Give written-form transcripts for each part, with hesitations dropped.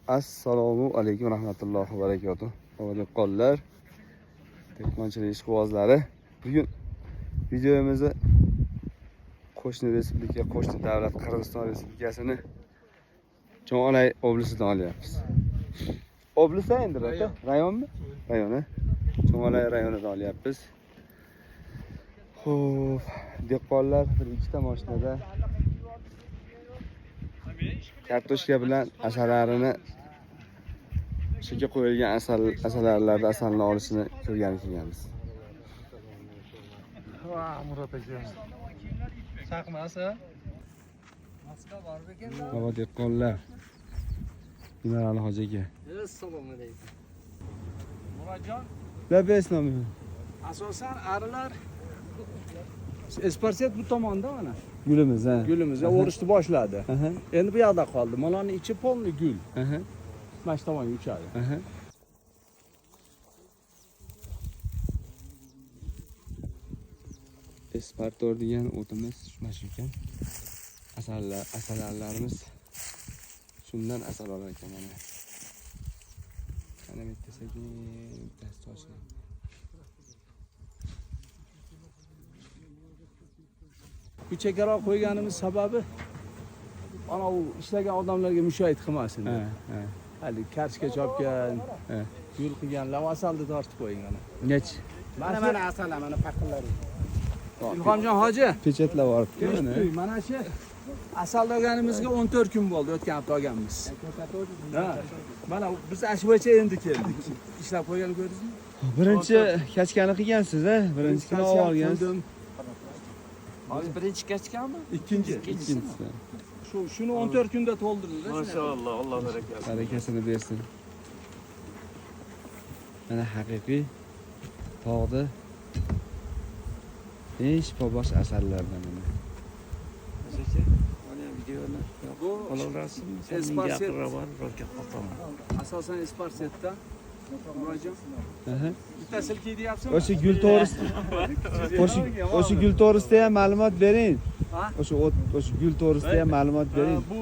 Assalomu alaykum rahmatullohi va barakatuh. Dehqonlar, dehqonchilik ishqibozlari. Bugun videomizni qo'shni respublika, qo'shni davlat Qirg'iziston Respublikasini Cho'ng'alay oblasidan olyapmiz. Oblasi endi rayonmi? Rayoni. Cho'ng'alay rayonidan olyapmiz. Xo'p, dehqonlar bir ikkita mashinada kartoshka bilan asalarini shunga qo'yilgan asallarni asalni olishini ko'rganmiz. Va Murat aka. Saqmasa? Maska bor ekan. Havo dehqonlar. Minerali hoji aka. Assalomu alaykum. Murodjon, Labesnomi. asosan arilar Esparset bu tomonda mana. Gulimiz ha. Gulimiz o'rishni boshladi. Endi bu yoqda qoldi. Maloni ichi polni gul. Mana shu tomonga uchadi. Espartor degan o'timiz mana shu ekan. Asallarimiz shundan asal olar ekan mana. Mana bittasaga bittasi toshli. Bu chekkaroq qo'yganimiz sababi ana u ishlagan odamlarga mushohid qilmasin. Hali kartoshka chopgan, yo'l qilgan lavasalni tortib qo'ying ana. Nech? Mana asallar, mana paqillari. Ilhomjon hoji, Pechatlab olibdi mana. Mana shu asal olganimizga 14 kun bo'ldi, o'tgan hafta olganmiz. Ha. Mana biz ash bo'yicha endi keldik. Ishlab qo'ygan ko'rdingizmi? Birinchi kachkani qilgansiz a? Birinchi kuni olgansiz. Hozir birinchi kachkanmi? Ikkinchisi. Shuni 14 kunda to'ldirdik. Maşallah, Allah bereket. Barakasini bersin. Mana haqiqiy tog'da ish pobosh asallardan mana. Bu Esparset Esparset. asosan Esparsetda. Murodjon. Bitta silkiy deyapsizmi? O'sha gul to'g'risida. O'sha gul to'g'risida ham ma'lumot bering. Ha? O'sha gul to'g'risida ham ma'lumot bering. Bu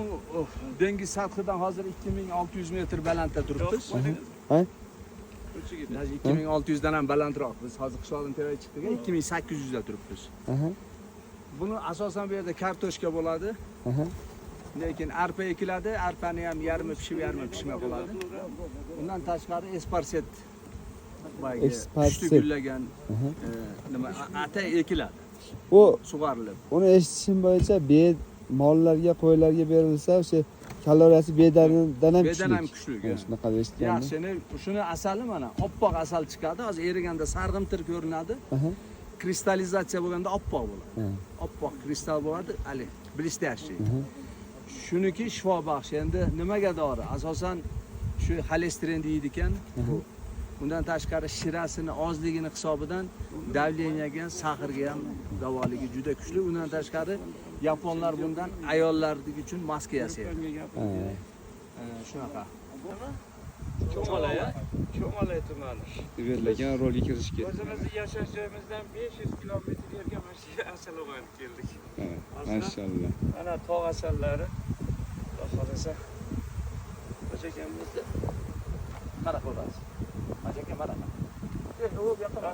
dengiz sathidan hozir 2600 metr balandda turibmiz. Ha? 2600 dan ham balandroq. Biz hozir qishloqdan teraga chiqdik, 2800 da turibmiz. Buni asosan bu yerda kartoshka bo'ladi. Lekin arpa ekiladi, arpani ham yarmi pishib, yarmi pishmay qoladi. Undan tashqari Esparset gullagan nima ata ekiladi. U sug'orilib. uni eshitishim bo'yicha mollarga, qo'ylarga berilsa, o'sha kaloriyasi bedan ham kuchli. Shunaqa eshitganman. Yaxshi, shuni asali mana oppoq asal chiqadi. Hozir eriganda sarg'imtir ko'rinadi. Kristallizatsiya bo'lganda oppoq bo'ladi. Oppoq kristal bo'ladi, hali blistyashий. Shuniki shifobaxsh. Endi nimaga dori? Asosan shu xolesterin deydi ekan. Bundan tashqari shirasini ozligini hisobidan davleniyaga ham, sahrga ham davoligi juda kuchli. Undan tashqari yaponlar bundan ayollarning uchun maska yasaydi. Shunaqa. Cho'ng'alay tumani. Berilgan rolga kirishga. O'zimizni yashash joyimizdan 500 kilometr yerga mana shu asal olib keldik. Maşallah. Mana tog' asallari. Xudo xolasa. O'shakamizni Qara qo'yamiz. Majaka mana. U yoqqa.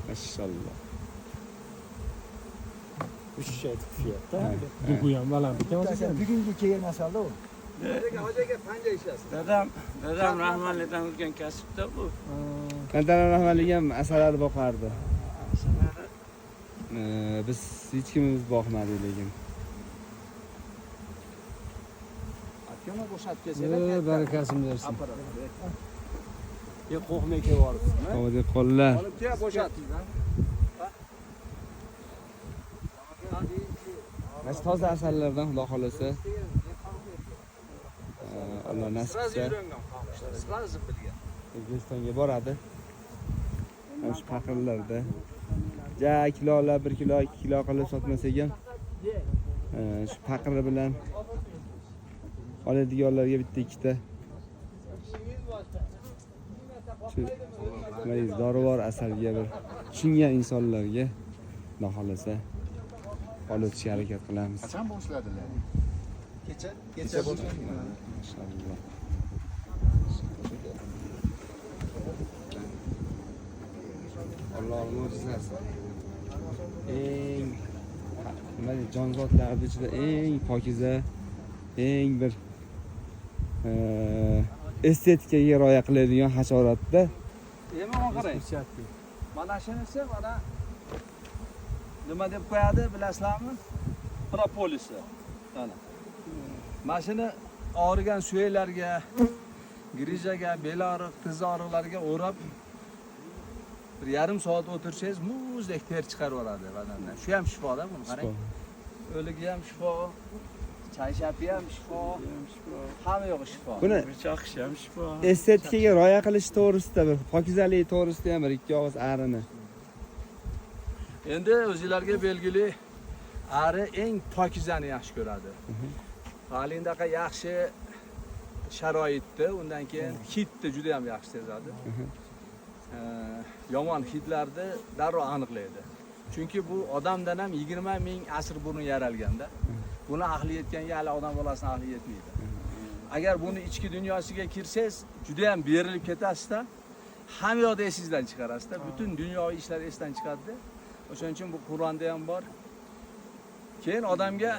Maşallah. Ushsha aytib tushyapti. Bu ham baland ekan o'zi. Bugungi kelgan asalda u. Hojaga panja ishlasin. dadam rahmatlidan o'tgan kasbda bu. Qanday rahmatli ham asallarni boqardi. Biz hech kimimiz boqmadik lekin. Akama bo'shatib kelsalar, Barakasini bersin. Yo qo'rqmay kelyapsizmi? Havo dehqonlar. Olib kel, bo'shating. Mana toza asallardan xudo xolasa Alloh nasib qilsa Sразу bilgan. O'zbekistonga boradi. Mana shu paqirlarda ja kilolar 1 kilo, 2 kilo qilib sotmasak ham shu paqiri bilan oladiganlarga bitta ikkita shu dorivor asalga bir tushungan insonlarga xudo xolasa ol o'tishga harakat qilamiz. Qachon boshladilar? Kecha boshlangan. Inshaalloh. Allohning mo'jizasi. Eng nima jonzotlar ichida eng pokiza, eng bir estetikaga rioya qiladigan hasharotda. Endi qarang. Mana shunisi mana nima deb qo'yadi bilasizlarmi? Propolisi. Mana. Mashina og'rigan suyaklarga, grijaga, bel og'riq, tiz og'riqlarga o'rab bir yarim soat o'tirsangiz muzdek ter chiqarib yuboradi badandan. Shu ham shifoda buni qarang. O'ligi ham shifo, chayshapi ham shifo, hamma yo'q shifo. Buni Chaqish ham shifo. estetikaga rioya qilish to'g'risida bir pokizalik to'g'risida ham bir ikki og'iz arini. Endi o'zingizlarga belgili ari eng pokizani yaxshi ko'radi. Halindaqa yaxshi sharoitda, undan keyin hidni juda ham yaxshi sezadi. Yomon hidlarni darrov aniqlaydi. Chunki bu odamdan ham 20 ming asr burun yaralganda. Buni aqli yetganga hali odam bolasini aqli yetmaydi. Agar buni ichki dunyosiga kirsangiz, juda ham berilib ketasizda, hamma yoqda esingizdan chiqarasizda, butun dunyoviy ishlar esdan chiqadi. O'shaning uchun bu Qur'onda ham bor. Keyin odamga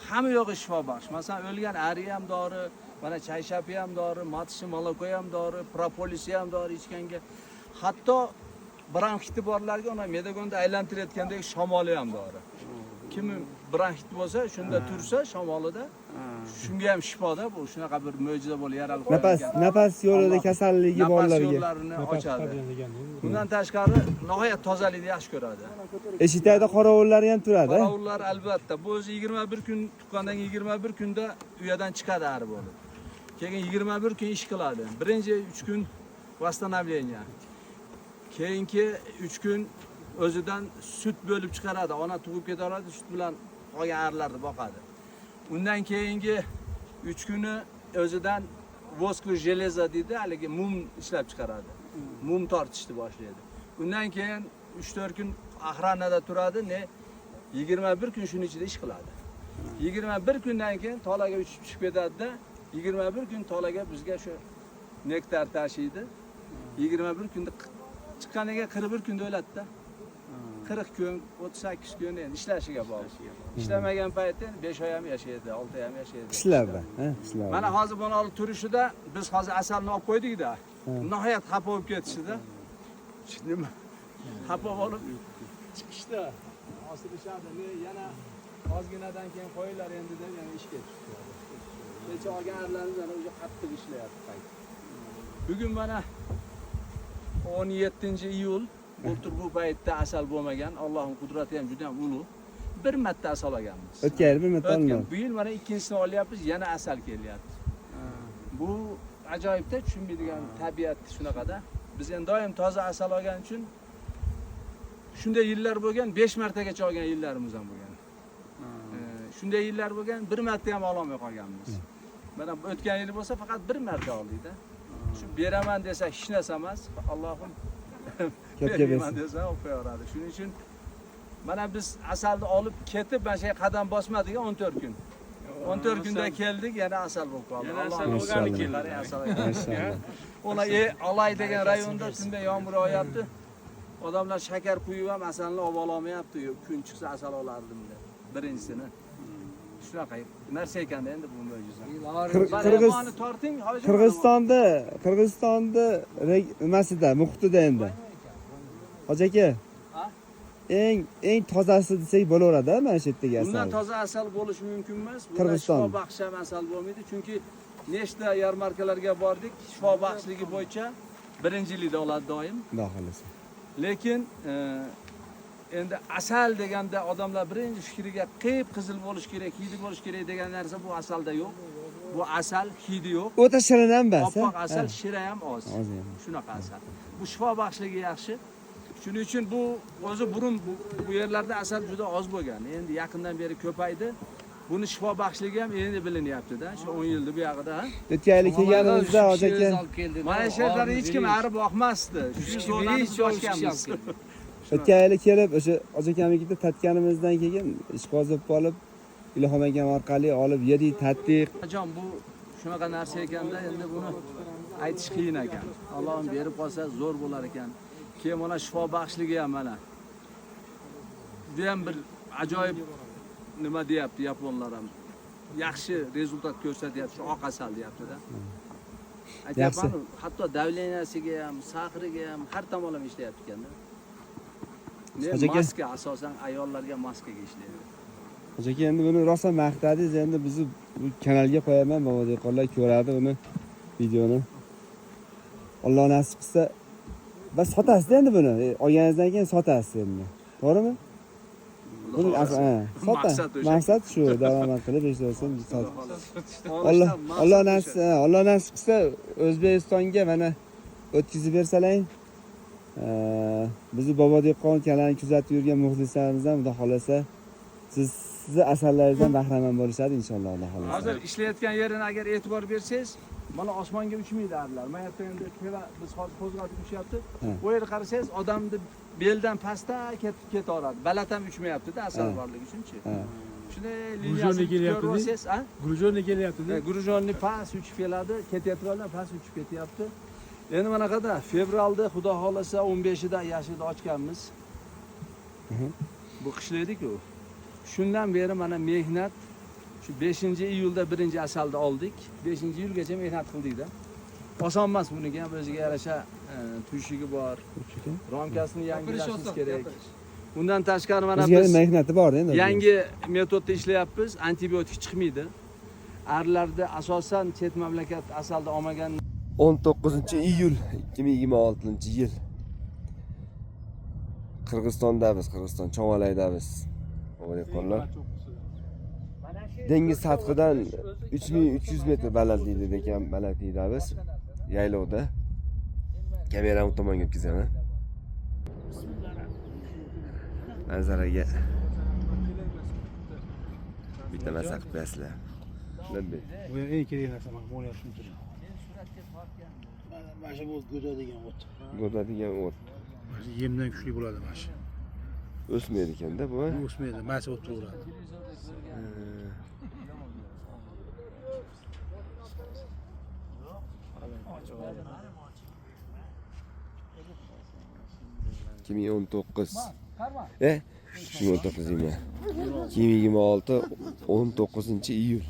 hamma yo'g'i shifo baxsh. Masalan, o'lgan ari ham dori, mana chayshapi ham dori, matshi moloko ham dori, propolis ham dori ichganga. Hatto bronxiti borlarga uni medagonda aylantirayotgandek shamoli ham dori. Kim bronxit bo'lsa, shunda tursa shamolida, shunga ham shifoda bu, shunaqa bir mo'jiza bo'lib yaralib qo'yilgan. Nafas yo'lida kasalligi borlarga. Nafas yo'llarini ochadi. Bundan tashqari nihoyat tozalikni yaxshi ko'radi. Eshikda qorovullar ham turadi. Qorovullar albatta. Bu o'zi 21 kun tuqqandan 21 kunda uyadan chiqadi ari bo'lib. Keyin 21 kun ish qiladi. Birinchi 3 kun восстановление. Keyingi 3 kun o'zidan sut bo'lib chiqaradi. Ona tug'ib ketadi, sut bilan qolgan arilarni boqadi. Undan keyingi 3 kuni o'zidan voskli железо deydi, haligi mum ishlab chiqaradi. Mum tortishni boshlaydi. Undan keyin 3-4 kun axranada turadi, 21 kun shuning ichida ish qiladi. 21 kundan keyin tolaga uchib chiqib ketadi-da, 21 kun tolaga bizga shu nektar tashiydi. 21 kunda chiqqaniga 41 kunda o'ladi-da. 40 kun, 38 kun endi ishlashiga bog'liq. Ishlamagan paytda 5 oy ham yashaydi, 6 oy ham yashaydi. Qishlarda, qishlarda. Mana hozir buni olib turishida biz hozir asalni olib qo'ydik-da. Nihoyat xafa bo'lib ketishdi-da. Nima? Xafa bo'lib chiqishdi. Osilishadi. Yana ozginadan keyin qo'yinglar endi deb yana ishga tushdi. Kecha olgan arlarimiz ana o'sha qattiq ishlayapti. Bugun mana 17-iyul Bultur bu paytda asal bo'lmagan. Allohning qudrati ham juda ham ulug'. Bir marta asal olganmiz. O'tgan yil bir marta olgan. Bu yil mana ikkinchisini olyapmiz, yana asal kelyapti. Bu ajoyibda, tushunmaydigan tabiat shunaqada. Biz endi doim toza asal olgan uchun shunday yillar bo'lgan, 5 martagacha olgan yillarimiz ham bo'lgan. Shunday yillar bo'lgan, bir marta ham ololmay qolganmiz. Mana o'tgan yil bo'lsa faqat bir marta oldik-da. Shu beraman desa hech narsa emas, Allohim beraman desa olib qo'yaradi. Shuning uchun mana biz asalni olib ketib, mana shu qadam bosmadik 14 kun. 14 kunda keldik, yana asal bo'lib qoldi. Yana asal organik keldi. Ona Olay degan rayonda tunda yomg'ir yog'yapti. Odamlar shakar quyib ham asalni olib olmayapti. Kun chiqsa asal olardim deb. Birinchisini. Shunaqa narsa ekanda endi bu mo'jiza. Qirg'izistonda nimasida, muhitida endi. Hoji aka, eng tozasi desak bo'laveradi, mana shu yerdagi asal. Bundan toza asal bo'lishi mumkin emas. Qirg'iziston shifo baxsh asal bo'lmaydi, chunki nechta yarmarkalarga bordik, shifo baxshligi bo'yicha birinchilikda oladi doim. Xudo xolasa. Lekin endi asal deganda odamlar birinchi fikriga qiyib qizil bo'lish kerak, hidi bo'lish kerak degan narsa bu asalda yo'q. Bu asal hidi yo'q. O'ta shirin ham bas. Oppoq asal shira ham oz. Shunaqa asal. Bu shifo baxshligi yaxshi. Shuning uchun bu o'zi burun bu yerlarda asal juda oz bo'lgan. Endi yaqindan beri ko'paydi. Buni shifo baxshligi ham endi bilinyapti-da, shu 10 yilda bu yoqda. O'tgan yil kelganimizda Hoji aka mana shu yerlarda hech kim ari boqmasdi. Shu zo'rlarni boshganmiz. O'tgan yili kelib o'sha ojakamnikida tatganimizdan keyin ishqoz bo'lib qolib, Ilhom akam orqali olib yedik, tatdik. Jon bu shunaqa narsa ekanda, endi buni aytish qiyin ekan. Allohim berib qolsa zo'r bo'lar ekan. Keyin mana shifo baxshligi ham mana. Bu ham bir ajoyib nima deyapti yaponlar ham. Yaxshi rezultat ko'rsatyapti, shu oq asal deyapti-da. Aytyapman, hatto davleniyasiga ham, sahriga ham har tomonlama ishlayapti ekanda. Maska asosan ayollarga maskaga ishlaydi. Aka endi buni rosa maqtadingiz, endi bizni bu kanalga qo'yaman, bobo dehqonlar ko'radi uni videoni. Alloh nasib qilsa bas sotasiz endi buni. Olganingizdan keyin sotasiz endi. To'g'rimi? Buni maqsad shu, daromad qilib ishlasin, sotib. Alloh nasib qilsa O'zbekistonga mana o'tkazib bersalaring. Bizni bobo dehqon kanalini kuzatib yurgan muxlislarimiz ham xudo xolasa sizni asallaringizdan bahramand bo'lishadi inshaalloh, xudo xolasa. Hozir ishlayotgan yerini agar e'tibor bersangiz, mana osmonga uchmaydi arlar. Mana yerda endi biz hozir qo'zg'alib uchyapti. Bu yerga qarasangiz, odamni beldan pastda ketaveradi. Balat ham uchmayapti-da, asal borligi uchunchi. Shunday liniyasi ko'ryapsiz, ha? Grujonni kelyapti-da. Grujonni past uchib keladi, ketayotganlar past uchib ketyapti. Endi manaqada fevralda xudo xolasa 15ida yashilni ochganmiz. Bu qishlaydik-ku. Shundan beri mana mehnat shu 5-iyulda birinchi asalni oldik. 5-iyulgacha mehnat qildik-da. Oson emas buniki ham o'ziga yarasha tuyshigi bor. Romkasini yangilashingiz kerak. Bundan tashqari mana biz mehnati bor endi. Yangi metodda ishlayapmiz, antibiotik chiqmaydi. Arlarda asosan chet mamlakat asalda olmagan 19-iyul 2026-yil. Qirg'izistondamiz, Qirg'iziston Cho'ng'alaydamiz. O'g'illar. Dengiz sathidan 3300 metr balandlikda ekan balandlikdamiz. Yaylovda. Kameramni tomonga o'tkazaman. Manzaraga bitta maza qilib bersizlar. Bu eng kerak narsa mana bu shuncha. Mana shu go'da degan o't. Go'da degan o't. Mana yemdan kuchli bo'ladi mana shu. O'smaydi ekanda bu. O'smaydi, mana shu o't turaveradi. Kimi 19. 2019 yil. 2026 19-iyul.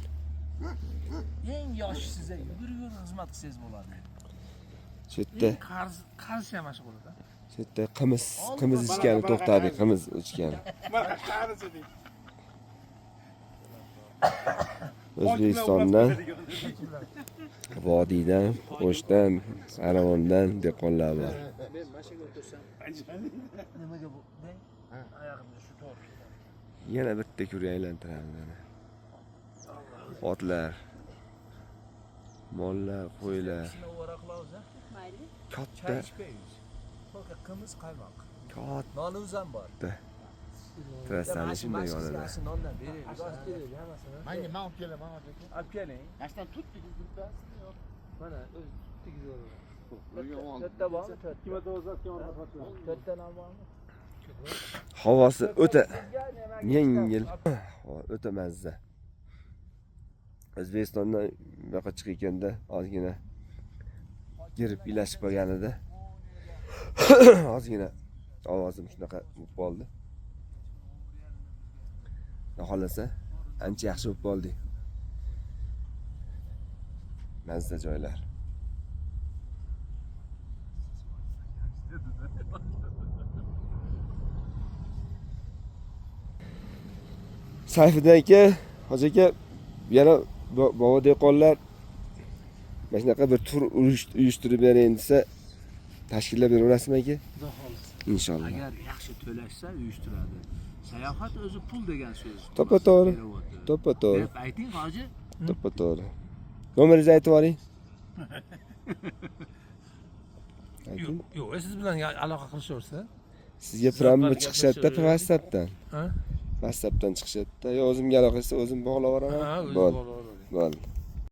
eng yosh siz yugurib xizmat qilsangiz bo'ladi. Shu yerda qarz ham shu bo'ladi. shu yerda qimiz ichgani to'xtadi, qimiz ichgani. O'zbekistondan, vodiydan, O'shdan, Saravondan dehqonlar bor. Men mashaga o'tirsam, nimaga bu? Oyog'imni shu to'g'ri. Yana bitta kur aylantiramiz mana. Otlar, mollar, qo'ylar. Mayli. Katta. To'g'ri, qimiz qaymoq. Katta. Nonimiz ham bor. Trassani shunday yonida. Nondan beraylik. Menga men olib kelaman, Olib keling. Ashdan tut tegizdi-da. Mana o'z tegizdi. To'rtta bormi? To'rtta non bormi? Havosi o'ta yengil, o'ta mazza. O'zbekistondan bu yoqqa chiqayotganda ozgina girib ilashib qolganida ozgina ovozim shunaqa bo'lib qoldi. Xohlasa ancha yaxshi bo'lib qoldi. Mazza joylar. Sayfiddin aka, Hoji aka, yana bobo dehqonlar mana shunaqa bir tur uyushtirib bering desa, tashkillab beraverasizmi aka? Xudo xolisa. Inshaalloh. Agar yaxshi to'lashsa uyushtiradi. Sayohat o'zi pul degan so'z. To'ppa-to'g'ri. To'ppa-to'g'ri. Deb ayting, hoji. To'ppa-to'g'ri. Nomeringizni aytib oling. Yo'q, siz bilan aloqa qilishaversa. Sizga promma chiqishadi-da WhatsAppdan. Ha? WhatsAppdan chiqishadi-da. Yo o'zimga aloqa qilsa o'zim bog'lab yuboraman. Bo'ldi.